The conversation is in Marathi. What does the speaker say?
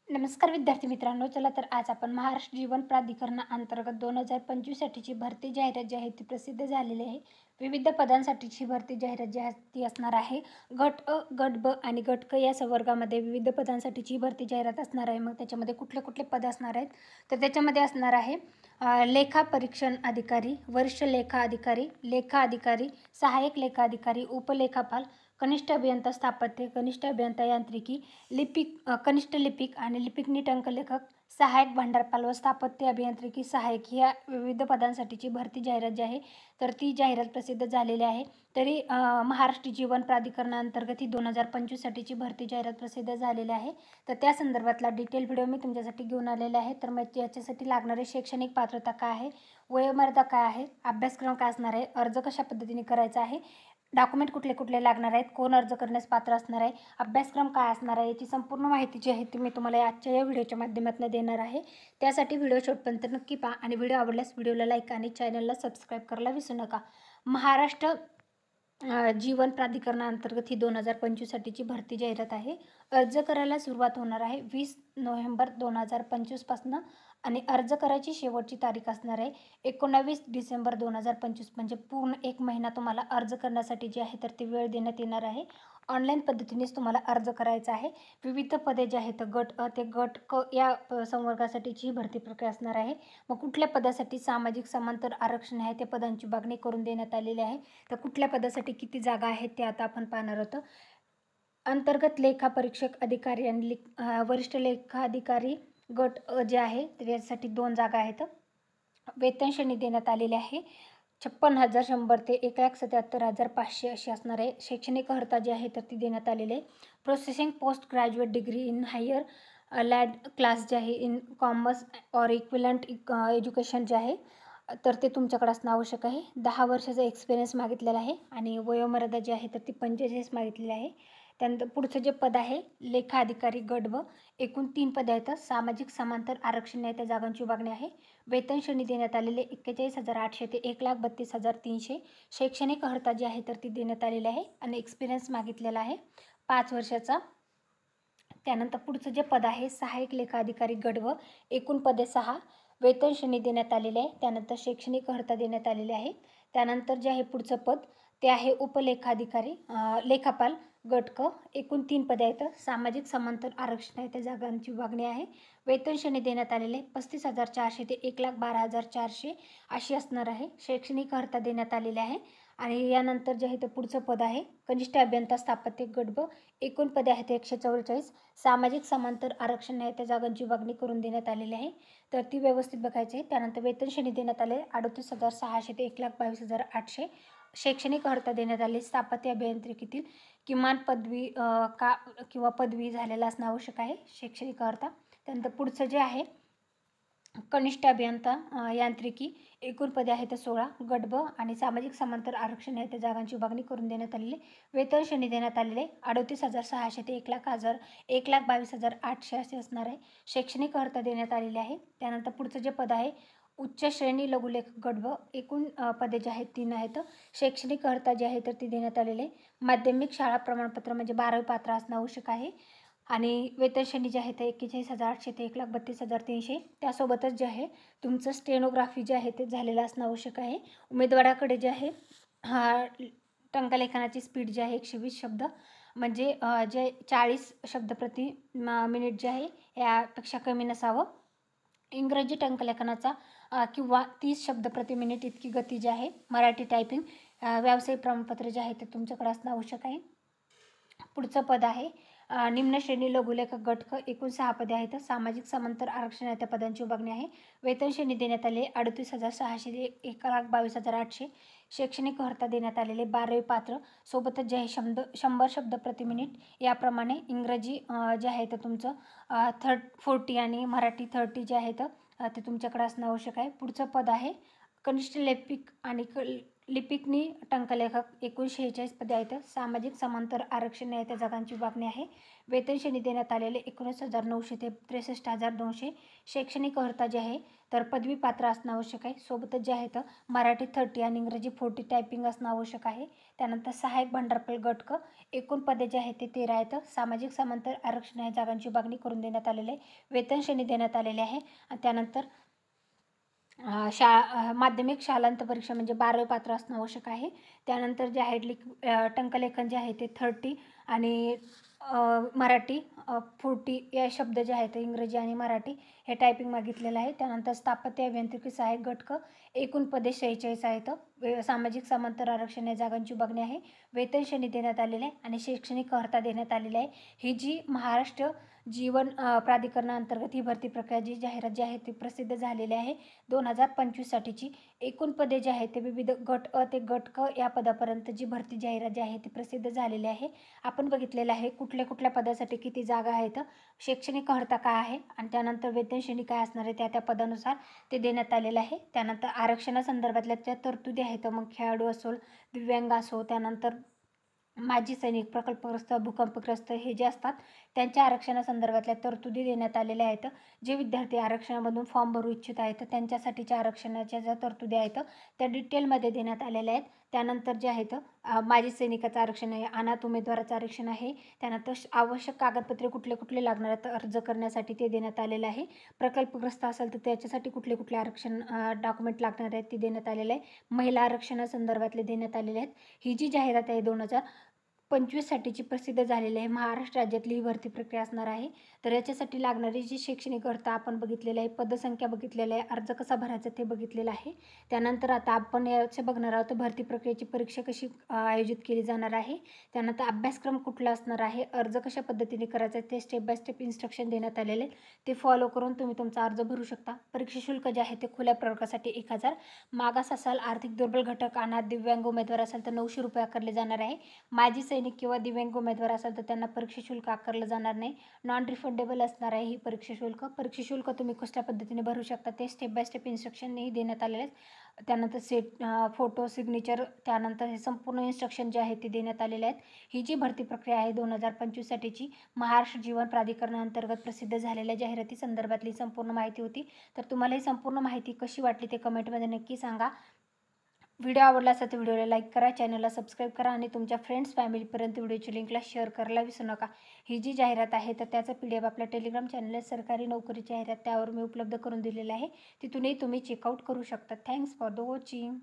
नमस्कार विद्यार्थी मित्रांनो, चला तर आज आपण महाराष्ट्र जीवन प्राधिकरणाअंतर्गत 2025 साठीची भरती जाहिरात जी आहे ती प्रसिद्ध झालेली आहे. विविध पदांसाठीची भरती जाहिरात जी आहे ती असणार आहे. गट अ, गट ब आणि गट क या संवर्गामध्ये विविध पदांसाठीची भरती जाहिरात असणार आहे. मग त्याच्यामध्ये कुठले कुठले पद असणार आहेत, तर त्याच्यामध्ये असणार आहे लेखा परीक्षण अधिकारी, वरिष्ठ लेखा अधिकारी, लेखा अधिकारी, सहाय्यक लेखा अधिकारी, उपलेखापाल, कनिष्ठ अभियंता स्थापत्य, कनिष्ठ अभियंता यांत्रिकी, कनिष्ठ लिपिक आणि लिपिक नीट अंकलेखक, सहाय्यक भांडारपाल व स्थापत्य अभियांत्रिकी सहाय्यक ह्या विविध पदांसाठीची भरती जाहिरात जी आहे तर ती जाहिरात प्रसिद्ध झालेली आहे. तरी महाराष्ट्र जीवन प्राधिकरणाअंतर्गत ही 2025 साठीची भरती जाहिरात प्रसिद्ध झालेली आहे. तर त्या संदर्भातला डिटेल व्हिडिओ मी तुमच्यासाठी घेऊन आलेला आहे. तर मग याच्यासाठी लागणारे शैक्षणिक पात्रता काय आहे, वयोमर्यादा काय आहे, अभ्यासक्रम काय असणार आहे, अर्ज कशा पद्धतीने करायचा आहे, डॉक्युमेंट कुठले कुठले लागणार आहेत, कोण अर्ज करण्यास पात्र असणार आहे, अभ्यासक्रम काय असणार आहे, याची संपूर्ण माहिती जी आहे ती मी तुम्हाला आजच्या या व्हिडिओच्या माध्यमातून देणार आहे. त्यासाठी व्हिडिओ शेवटपर्यंत नक्की पहा आणि व्हिडिओ आवडल्यास व्हिडिओला लाईक आणि चॅनलला सबस्क्राईब करायला विसरू नका. महाराष्ट्र जीवन प्राधिकरणाअंतर्गत ही 2025 साठीची भरती जाहिरात आहे. अर्ज करायला सुरुवात होणार आहे 20 नोव्हेंबर 2025 पासून आणि अर्ज करायची शेवटची तारीख असणार आहे 19 डिसेंबर 2025. म्हणजे पूर्ण एक महिना तुम्हाला अर्ज करण्यासाठी जी आहे तर ती वेळ देण्यात येणार आहे. ऑनलाईन पद्धतीनेच तुम्हाला अर्ज करायचा आहे. विविध पदे जे आहेत गट अ ते गट क या संवर्गासाठीची ही भरती प्रक्रिया असणार आहे. मग कुठल्या पदासाठी सामाजिक समांतर आरक्षण आहे त्या पदांची मागणी करून देण्यात आलेली आहे. तर कुठल्या पदासाठी किती जागा आहेत ते आता आपण पाहणार आहोत. अंतर्गत लेखा परीक्षक अधिकारी आणि वरिष्ठ लेखा अधिकारी गट अ जे आहे तर यासाठी 2 जागा आहेत. वेतन श्रेणी देण्यात आलेली आहे 56,100 ते 1,77,500 अशी असणार आहे. शैक्षणिक अर्हता जी आहे तर ती देण्यात आलेली आहे. Processing post graduate degree in higher lad class जे आहे in commerce or equivalent education जे आहे तर ते तुमच्याकडे असणं आवश्यक आहे. 10 वर्षाचा एक्सपिरियन्स मागितलेला आहे आणि वयोमर्यादा जी आहे तर ती 45 मागितलेली आहे. त्यानंतर पुढचं जे पद आहे लेखा अधिकारी गट ब, एकूण 3 पदे आहेत. सामाजिक समांतर आरक्षण आहे त्या जागांची विभागणी आहे. वेतन श्रेणी देण्यात आलेले 41,800 ते 1,32,300. शैक्षणिक अर्हता जी आहे तर ती देण्यात आलेली आहे आणि एक्सपिरियन्स मागितलेला आहे 5 वर्षाचा. त्यानंतर पुढचं जे पद आहे सहाय्यक लेखा अधिकारी गट व, एकूण पदे 6. वेतन श्रेणी देण्यात आलेली आहे. त्यानंतर शैक्षणिक अर्हता देण्यात आलेली आहे. त्यानंतर जे आहे पुढचं पद ते आहे उपलेखाधिकारी लेखापाल गट क, एकूण 3 पदे आहेत. सामाजिक समांतर आरक्षण आहे त्या जागांची विभागणी आहे. वेतन श्रेणी देण्यात आलेले 35,400 ते 1,12,400 अशी असणार आहे. शैक्षणिक अर्हता देण्यात आलेली आहे. आणि यानंतर जे आहे ते पुढचं पद आहे कनिष्ठ अभियंता स्थापत्य गट ब, एकूण पदे आहेत 144. सामाजिक समांतर आरक्षण आहे त्या जागांची विभागणी करून देण्यात आलेली आहे. तर ती व्यवस्थित बघायची आहे. त्यानंतर वेतन श्रेणी देण्यात आले 38,600 ते 1,22,800. शैक्षणिक अर्हता देण्यात आली स्थापत्य अभियांत्रिकीतील किमान पदवी का किंवा पदवी झालेला असणं आवश्यक आहे शैक्षणिक अर्हता. त्यानंतर पुढचं जे आहे कनिष्ठ अभियंता यांत्रिकी, एकूण पदे आहेत 16. गट ब आणि सामाजिक समांतर आरक्षण आहे त्या जागांची विभागणी करून देण्यात आलेली. वेतन श्रेणी देण्यात आलेले 38,600 ते 1,22,800 असे असणार आहे. शैक्षणिक अर्हता देण्यात आलेली आहे. त्यानंतर पुढचं जे पद आहे उच्च श्रेणी लघुलेखक गट ब, एकूण पदे जे आहेत 3 आहेत. शैक्षणिक अर्हता जी आहे तर ती देण्यात आलेली आहे. माध्यमिक शाळा प्रमाणपत्र म्हणजे 12वी पात्र असणं आवश्यक आहे. आणि वेतन श्रेणी जे आहे ते 41,800 ते 1,32,300. त्यासोबतच जे आहे तुमचं स्टेनोग्राफी जे आहे ते झालेलं असणं आवश्यक आहे. उमेदवाराकडे जे आहे टंकलेखनाची स्पीड जी आहे 120 शब्द म्हणजे जे 40 शब्द प्रति मिनिट जे आहे यापेक्षा कमी नसावं. इंग्रजी टंकलेखनाचा किंवा 30 शब्द प्रति मिनिट इतकी गती जी आहे. मराठी टायपिंग व्यावसायिक प्रमाणपत्र जे आहे ते तुमच्याकडे असणं आवश्यक आहे. पुढचं पद आहे निम्न श्रेणी लघुलेखक गट क, एकूण 6 पदे आहेत. सामाजिक समांतर आरक्षण आहे त्या पदांची विभागणी आहे. वेतन श्रेणी देण्यात आले 38,600 ते 1,22,800. शैक्षणिक अर्हता देण्यात आलेले 12वी पात्र, सोबतच जे आहे 100 शब्द प्रति मिनिट. याप्रमाणे इंग्रजी जे आहे तर तुमचं 40 आणि मराठी 30 जे आहेत ते तुमच्याकडे असणं आवश्यक आहे. पुढचं पद आहे कनिष्ठ लिपिक आणि लिपिकनी टंकलेखक एकूण 46 पदे आहेत. सामाजिक समांतर आरक्षण आहे, त्या जागांची विभागणी आहे. वेतन श्रेणी देण्यात आलेले 19,900 ते 63,200. शैक्षणिक अर्हता जी आहे तर पदवी पात्र असणं आवश्यक आहे. सोबतच जे आहेत मराठी 30 आणि इंग्रजी 40 टायपिंग असणं आवश्यक आहे. त्यानंतर सहाय्यक भांडारपल गट क एकूण पदे जे आहेत ते 13 आहेत. सामाजिक समांतर आरक्षण आहे, जागांची विभागणी करून देण्यात आलेली आहे. वेतन श्रेणी देण्यात आलेली आहे. आणि त्यानंतर माध्यमिक शालांत परीक्षा म्हणजे 12वी पात्र असणं आवश्यक आहे. त्यानंतर जे आहे टंकलेखन जे आहे ते 30 आणि मराठी 40 या शब्द जे आहेत इंग्रजी आणि मराठी हे टायपिंग मागितलेलं आहे. त्यानंतर स्थापत्य अभियांत्रिकी सहाय्यक गट एकूण पदे 46 आहेत. सामाजिक समांतर आरक्षण या जागांची विभागणी आहे. वेतन श्रेणी देण्यात आलेले आहे आणि शैक्षणिक अर्हता देण्यात आलेली आहे. ही जी महाराष्ट्र जीवन प्राधिकरणाअंतर्गत ही भरती प्रक्रिया जी जाहिरात जी आहे ती प्रसिद्ध झालेली आहे. 2025 साठीची एकूण पदे जे आहेत ते विविध गट अ ते गट क या पदापर्यंत जी भरती जाहिरात जी आहे ती प्रसिद्ध झालेली आहे. आपण बघितलेलं आहे कुठल्या कुठल्या पदासाठी किती जागा आहेत, शैक्षणिक अर्हता काय आहे आणि त्यानंतर वेतन श्रेणी काय असणार आहे त्या पदानुसार ते देण्यात आलेलं आहे. त्यानंतर आरक्षणासंदर्भातल्या त्या तरतुदी आहेत, मग खेळाडू असो, दिव्यांग असो, त्यानंतर माजी सैनिक, प्रकल्पग्रस्त, भूकंपग्रस्त हे जे असतात त्यांच्या आरक्षणासंदर्भातल्या तरतुदी देण्यात आलेल्या आहेत. जे विद्यार्थी आरक्षणामधून फॉर्म भरू इच्छित आहेत त्यांच्यासाठीच्या आरक्षणाच्या ज्या तरतुदी आहेत त्या डिटेलमध्ये देण्यात आलेल्या आहेत. त्यानंतर जे आहेत माजी सैनिकाचं आरक्षण आहे, अनाथ उमेदवाराचं आरक्षण आहे. त्यानंतर आवश्यक कागदपत्रे कुठले कुठले लागणार आहेत अर्ज करण्यासाठी ते देण्यात आलेलं आहे. प्रकल्पग्रस्त असेल तर त्याच्यासाठी कुठले कुठले आरक्षण डॉक्युमेंट लागणार आहेत ते देण्यात आलेले आहे. महिला आरक्षणासंदर्भातले देण्यात आलेले आहेत. ही जी जाहिरात आहे 2025 साठीची प्रसिद्ध झालेली आहे. महाराष्ट्र राज्यातली ही भरती प्रक्रिया असणार आहे. तर याच्यासाठी लागणारी जी शैक्षणिक अर्हता आपण बघितलेलं आहे, पदसंख्या बघितलेलं आहे, अर्ज कसा भरायचा ते बघितलेलं आहे. त्यानंतर आता आपण याचे बघणार आहोत भरती प्रक्रियेची परीक्षा कशी आयोजित केली जाणार आहे. त्यानंतर अभ्यासक्रम कुठला असणार आहे, अर्ज कशा पद्धतीने करायचा ते स्टेप बाय स्टेप इन्स्ट्रक्शन देण्यात आलेले आहेत. ते फॉलो करून तुम्ही तुमचा अर्ज भरू शकता. परीक्षा शुल्क जे आहे ते खुल्या प्रवर्गासाठी 1000, मागास असाल, आर्थिक दुर्बल घटक, अनाथ, दिव्यांग उमेदवार असाल तर 900 रुपये आकारले जाणार आहे. माजी सैनिक किंवा दिव्यांग उमेदवार असाल तर त्यांना परीक्षा शुल्क आकारलं जाणार नाही. नॉन रिफंडेबल असणार आहे ही परीक्षा शुल्क. परीक्षा शुल्क तुम्ही कशा पद्धतीने भरू शकता ते स्टेप बाय स्टेप इन्स्ट्रक्शनही देण्यात आलेले आहेत. त्यानंतर फोटो सिग्नेचर, त्यानंतर हे संपूर्ण इन्स्ट्रक्शन जे आहे ते देण्यात आलेले आहेत. ही जी भरती प्रक्रिया आहे 2025 साठीची महाराष्ट्र जीवन प्राधिकरणाअंतर्गत प्रसिद्ध झालेल्या जाहिराती संदर्भातली संपूर्ण माहिती होती. तर तुम्हाला ही संपूर्ण माहिती कशी वाटली ते कमेंटमध्ये नक्की सांगा. व्हिडिओ आवडला असेल तर व्हिडिओला लाईक करा, चॅनलला सबस्क्राईब करा आणि तुमच्या फ्रेंड्स फॅमिलीपर्यंत व्हिडिओची लिंकला शेअर करायला विसरू नका. ही जी जाहिरात आहे तर त्याचा PDF आपल्या टेलिग्राम चॅनल सरकारी नोकरी जाहिरात त्यावर मी उपलब्ध करून दिलेला आहे. तिथूनही तुम्ही चेकआउट करू शकता. Thanks for the watching.